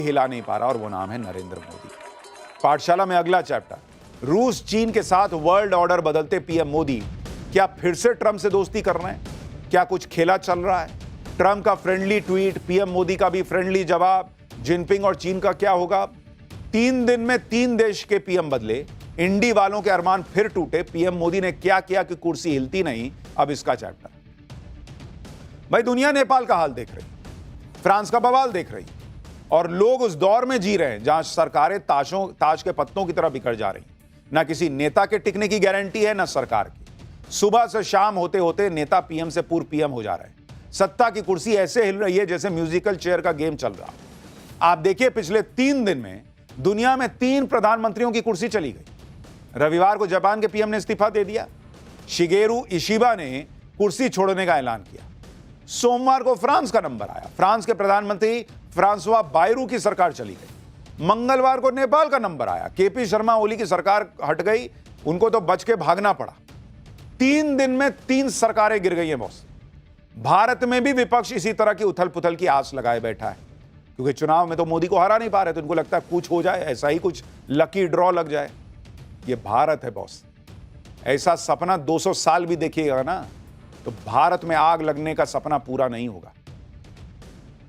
हिला नहीं पा रहा और वो नाम है नरेंद्र मोदी। पाठशाला में अगला चैप्टर, रूस चीन के साथ वर्ल्ड ऑर्डर बदलते पीएम मोदी क्या फिर से ट्रंप से दोस्ती कर रहे हैं? क्या कुछ खेला चल रहा है? ट्रंप का फ्रेंडली ट्वीट, पीएम मोदी का भी फ्रेंडली जवाब, जिनपिंग और चीन का क्या होगा? 3 दिन में 3 देश के पीएम बदले, इंडी वालों के अरमान फिर टूटे, पीएम मोदी ने क्या किया कि कुर्सी हिलती नहीं? अब इसका चैप्टर। भाई दुनिया नेपाल का हाल देख रही, फ्रांस का बवाल देख रही, और लोग उस दौर में जी रहे हैं जहां सरकारें ताश के पत्तों की तरह बिखर जा रही। ना किसी नेता के टिकने की गारंटी है, ना सरकार की। सुबह से शाम होते होते नेता पीएम से पूर्व पीएम हो जा रहे हैं। सत्ता की कुर्सी ऐसे हिल रही है जैसे म्यूजिकल चेयर का गेम चल रहा। आप देखिए, पिछले 3 दिन में दुनिया में 3 प्रधानमंत्रियों की कुर्सी चली गई। रविवार को जापान के पीएम ने इस्तीफा दे दिया। शिगेरू इशिबा ने कुर्सी छोड़ने का ऐलान किया। सोमवार को फ्रांस का नंबर आया, फ्रांस के प्रधानमंत्री फ्रांसवा बायरू की सरकार चली गई। मंगलवार को नेपाल का नंबर आया, केपी शर्मा ओली की सरकार हट गई, उनको तो बच के भागना पड़ा। 3 दिन में 3 सरकारें गिर गई हैं बॉस। भारत में भी विपक्ष इसी तरह की उथल पुथल की आस लगाए बैठा है, क्योंकि चुनाव में तो मोदी को हरा नहीं पा रहे, तो इनको लगता है कुछ हो जाए, ऐसा ही कुछ लकी ड्रॉ लग जाए। ये भारत है बॉस। ऐसा सपना 200 साल भी देखिएगा ना, तो भारत में आग लगने का सपना पूरा नहीं होगा।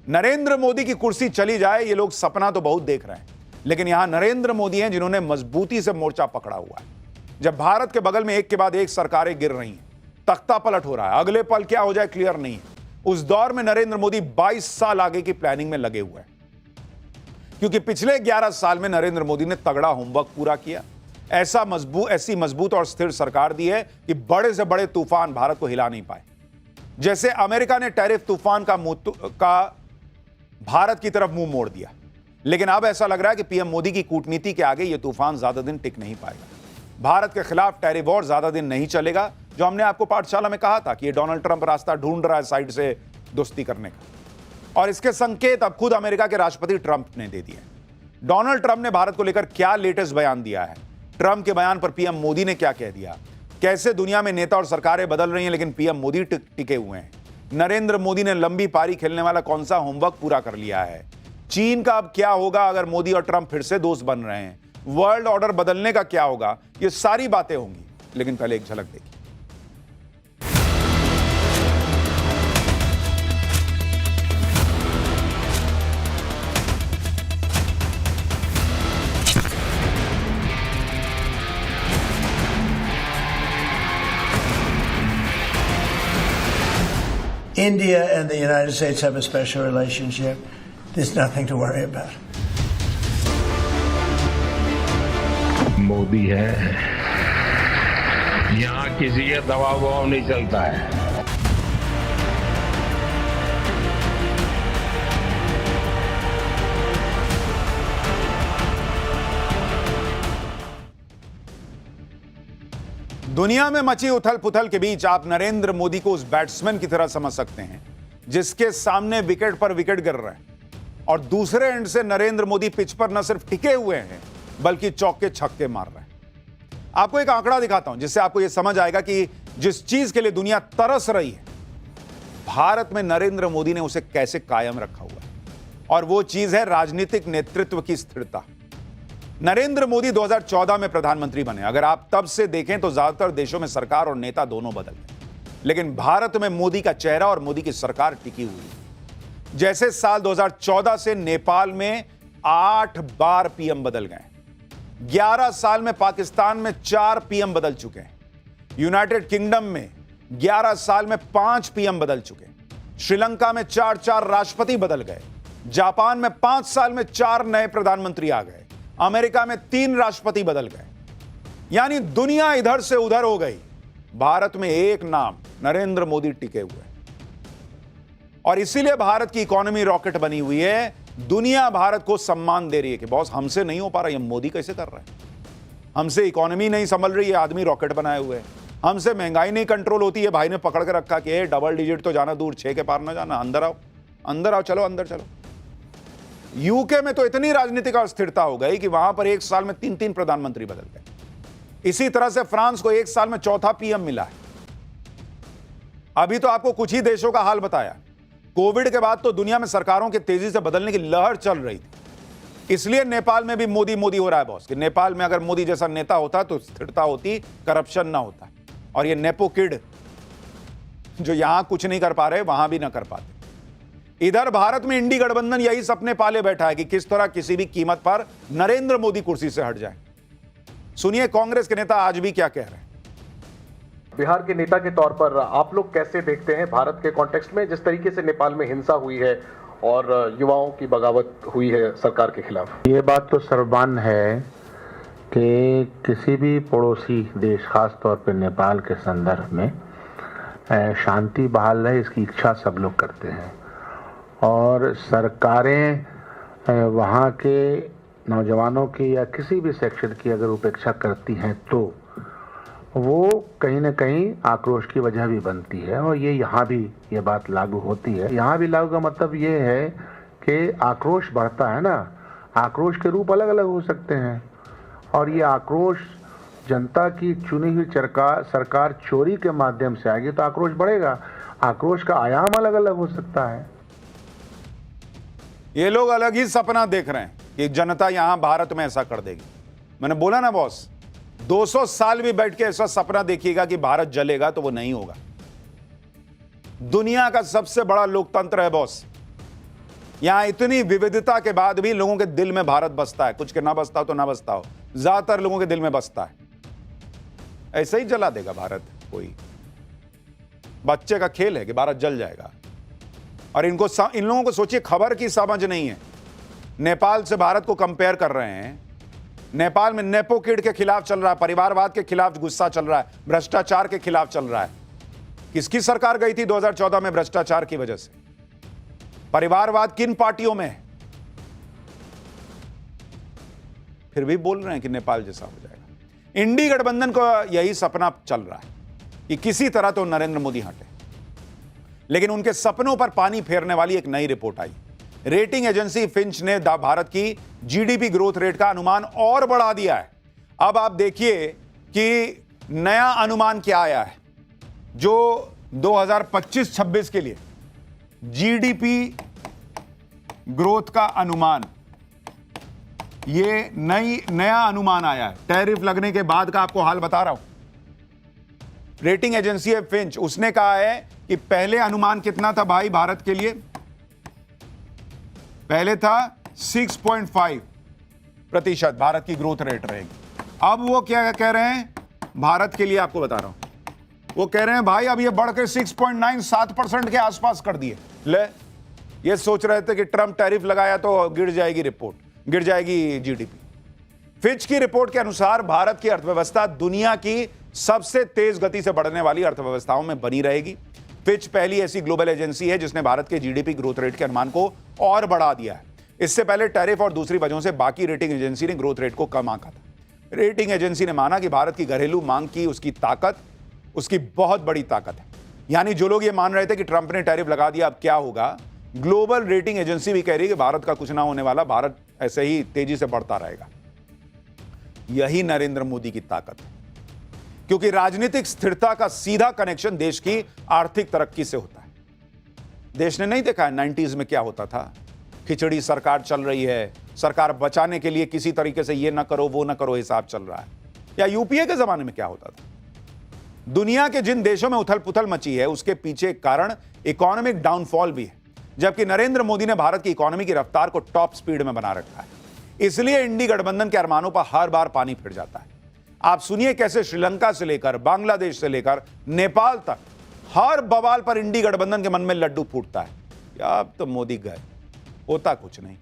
नरेंद्र मोदी की कुर्सी चली जाए, ये लोग सपना तो बहुत देख रहे हैं, लेकिन यहां नरेंद्र मोदी हैं जिन्होंने मजबूती से मोर्चा पकड़ा हुआ है। जब भारत के बगल में एक के बाद एक सरकारें गिर रही हैं, तख्ता पलट हो रहा है, अगले पल क्या हो जाए क्लियर नहीं है, उस दौर में नरेंद्र मोदी 22 साल आगे की प्लानिंग में लगे हुए हैं, क्योंकि पिछले 11 साल में नरेंद्र मोदी ने तगड़ा होमवर्क पूरा किया। ऐसी मजबूत और स्थिर सरकार दी है कि बड़े से बड़े तूफान भारत को हिला नहीं पाए। जैसे अमेरिका ने टैरिफ तूफान का भारत की तरफ मुंह मोड़ दिया, लेकिन अब ऐसा लग रहा है कि पीएम मोदी की कूटनीति के आगे यह तूफान ज्यादा दिन टिक नहीं पाएगा। भारत के खिलाफ टैरिफ वॉर ज्यादा दिन नहीं चलेगा, जो हमने आपको पाठशाला में कहा था कि ये डोनाल्ड ट्रंप रास्ता ढूंढ रहा है साइड से दोस्ती करने का, और इसके संकेत अब खुद अमेरिका के राष्ट्रपति ट्रंप ने दे दिए। डोनाल्ड ट्रंप ने भारत को लेकर क्या लेटेस्ट बयान दिया है, ट्रंप के बयान पर पीएम मोदी ने क्या कह दिया, कैसे दुनिया में नेता और सरकारें बदल रही हैं लेकिन पीएम मोदी टिके हुए हैं, नरेंद्र मोदी ने लंबी पारी खेलने वाला कौन सा होमवर्क पूरा कर लिया है, चीन का अब क्या होगा अगर मोदी और ट्रंप फिर से दोस्त बन रहे हैं, वर्ल्ड ऑर्डर बदलने का क्या होगा, ये सारी बातें होंगी। लेकिन पहले एक झलक देखिए। India and the United States have a special relationship. There's nothing to worry about. Modi है, यहाँ किसी का दबाव नहीं चलता है। दुनिया में मची उथल पुथल के बीच आप नरेंद्र मोदी को उस बैट्समैन की तरह समझ सकते हैं जिसके सामने विकेट पर विकेट गिर रहे हैं, और दूसरे एंड से नरेंद्र मोदी पिच पर न सिर्फ टिके हुए हैं बल्कि चौके छक्के मार रहे हैं। आपको एक आंकड़ा दिखाता हूं जिससे आपको यह समझ आएगा कि जिस चीज के लिए दुनिया तरस रही है, भारत में नरेंद्र मोदी ने उसे कैसे कायम रखा हुआ है, और वो चीज है राजनीतिक नेतृत्व की स्थिरता। नरेंद्र मोदी 2014 में प्रधानमंत्री बने। अगर आप तब से देखें तो ज्यादातर देशों में सरकार और नेता दोनों बदल गए, लेकिन भारत में मोदी का चेहरा और मोदी की सरकार टिकी हुई है। जैसे साल 2014 से नेपाल में 8 बार पीएम बदल गए, 11 साल में पाकिस्तान में 4 पीएम बदल चुके हैं, यूनाइटेड किंगडम में 11 साल में 5 पीएम बदल चुके, श्रीलंका में 4 राष्ट्रपति बदल गए, जापान में 5 साल में 4 नए प्रधानमंत्री आ गए, अमेरिका में 3 राष्ट्रपति बदल गए। यानी दुनिया इधर से उधर हो गई, भारत में एक नाम नरेंद्र मोदी टिके हुए, और इसीलिए भारत की इकोनॉमी रॉकेट बनी हुई है। दुनिया भारत को सम्मान दे रही है कि बॉस हमसे नहीं हो पा रहा, ये मोदी कैसे कर रहा है, हमसे इकोनॉमी नहीं संभल रही है, आदमी रॉकेट बनाए हुए है, हमसे महंगाई नहीं कंट्रोल होती है, भाई ने पकड़ के रखा कि डबल डिजिट तो जाना दूर, 6 के पार ना जाना, अंदर आओ, चलो अंदर चलो। यूके में तो इतनी राजनीतिक अस्थिरता हो गई कि वहां पर एक साल में 3 प्रधानमंत्री बदल गए। इसी तरह से फ्रांस को एक साल में 4था पीएम मिला है। अभी तो आपको कुछ ही देशों का हाल बताया। कोविड के बाद तो दुनिया में सरकारों के तेजी से बदलने की लहर चल रही थी, इसलिए नेपाल में भी मोदी मोदी हो रहा है बॉस, कि नेपाल में अगर मोदी जैसा नेता होता तो स्थिरता होती, करप्शन ना होता। और ये नेपो किड जो यहां कुछ नहीं कर पा रहे वहां भी ना कर पाते। इधर भारत में इंडी गठबंधन यही सपने पाले बैठा है कि किस तरह किसी भी कीमत पर नरेंद्र मोदी कुर्सी से हट जाए। सुनिए कांग्रेस के नेता आज भी क्या कह रहे हैं। बिहार के नेता के तौर पर आप लोग कैसे देखते हैं भारत के कॉन्टेक्स्ट में जिस तरीके से नेपाल में हिंसा हुई है और युवाओं की बगावत हुई है सरकार के खिलाफ? ये बात तो सर्वमान्य है कि किसी भी पड़ोसी देश, खास तौर पर नेपाल के संदर्भ में शांति बहाल रहे, इसकी इच्छा सब लोग करते हैं। और सरकारें वहाँ के नौजवानों की या किसी भी सेक्शन की अगर उपेक्षा करती हैं तो वो कहीं ना कहीं आक्रोश की वजह भी बनती है। और ये यहाँ भी ये बात लागू होती है। यहाँ भी लागू का मतलब ये है कि आक्रोश बढ़ता है ना, आक्रोश के रूप अलग अलग हो सकते हैं। और ये आक्रोश जनता की चुनी हुई सरकार चोरी के माध्यम से आएगी तो आक्रोश बढ़ेगा। आक्रोश का आयाम अलग अलग हो सकता है। ये लोग अलग ही सपना देख रहे हैं कि जनता यहां भारत में ऐसा कर देगी। मैंने बोला ना बॉस, 200 साल भी बैठ के ऐसा सपना देखिएगा कि भारत जलेगा तो वो नहीं होगा। दुनिया का सबसे बड़ा लोकतंत्र है बॉस, यहां इतनी विविधता के बाद भी लोगों के दिल में भारत बसता है। कुछ के ना बसता हो तो ना बसता हो, ज्यादातर लोगों के दिल में बसता है। ऐसे ही जला देगा भारत, कोई बच्चे का खेल है कि भारत जल जाएगा। और इन लोगों को सोचिए, खबर की समझ नहीं है। नेपाल से भारत को कंपेयर कर रहे हैं। नेपाल में नेपो किड के खिलाफ चल रहा है, परिवारवाद के खिलाफ गुस्सा चल रहा है, भ्रष्टाचार के खिलाफ चल रहा है। किसकी सरकार गई थी 2014 में भ्रष्टाचार की वजह से? परिवारवाद किन पार्टियों में है? फिर भी बोल रहे हैं कि नेपाल जैसा हो जाएगा। इंडी गठबंधन को यही सपना चल रहा है कि किसी तरह तो नरेंद्र मोदी हटे। लेकिन उनके सपनों पर पानी फेरने वाली एक नई रिपोर्ट आई। रेटिंग एजेंसी फिंच ने भारत की जीडीपी ग्रोथ रेट का अनुमान और बढ़ा दिया है। अब आप देखिए कि नया अनुमान क्या आया है, जो 2025-26 के लिए जीडीपी ग्रोथ का अनुमान, ये नया अनुमान आया है। टैरिफ लगने के बाद का आपको हाल बता रहा हूं। रेटिंग एजेंसी है फिंच, उसने कहा है कि पहले अनुमान कितना था भाई भारत के लिए? पहले था 6.5% भारत की ग्रोथ रेट रहेगी। अब वो क्या कह रहे हैं भारत के लिए, आपको बता रहा हूं। वो कह रहे हैं भाई अब ये बढ़ के 6.97% के आसपास कर दिए। ले, ये सोच रहे थे कि ट्रंप टैरिफ लगाया तो गिर जाएगी रिपोर्ट, गिर जाएगी जीडीपी। फिच की रिपोर्ट के अनुसार भारत की अर्थव्यवस्था दुनिया की सबसे तेज गति से बढ़ने वाली अर्थव्यवस्थाओं में बनी रहेगी। फिच पहली ऐसी ग्लोबल एजेंसी है जिसने भारत के जीडीपी ग्रोथ रेट के अनुमान को और बढ़ा दिया है। इससे पहले टैरिफ और दूसरी वजहों से बाकी रेटिंग एजेंसी ने ग्रोथ रेट को कम आंका था। रेटिंग एजेंसी ने माना कि भारत की घरेलू मांग की उसकी ताकत, उसकी बहुत बड़ी ताकत है। यानी जो लोग ये मान रहे थे कि ट्रंप ने टैरिफ लगा दिया अब क्या होगा, ग्लोबल रेटिंग एजेंसी भी कह रही है कि भारत का कुछ ना होने वाला, भारत ऐसे ही तेजी से बढ़ता रहेगा। यही नरेंद्र मोदी की ताकत है, क्योंकि राजनीतिक स्थिरता का सीधा कनेक्शन देश की आर्थिक तरक्की से होता है। देश ने नहीं देखा है 90s में क्या होता था, खिचड़ी सरकार चल रही है, सरकार बचाने के लिए किसी तरीके से ये ना करो वो ना करो हिसाब चल रहा है। या यूपीए के जमाने में क्या होता था? दुनिया के जिन देशों में उथल पुथल मची है उसके पीछे कारण इकोनॉमिक डाउनफॉल भी है, जबकि नरेंद्र मोदी ने भारत की इकोनॉमी की रफ्तार को टॉप स्पीड में बना रखा है। इसलिए इंडी गठबंधन के अरमानों पर हर बार पानी फिर जाता है। आप सुनिए कैसे श्रीलंका से लेकर बांग्लादेश से लेकर नेपाल तक हर बवाल पर इंडी गठबंधन के मन में लड्डू फूटता है। अब तो मोदी गए, होता कुछ नहीं।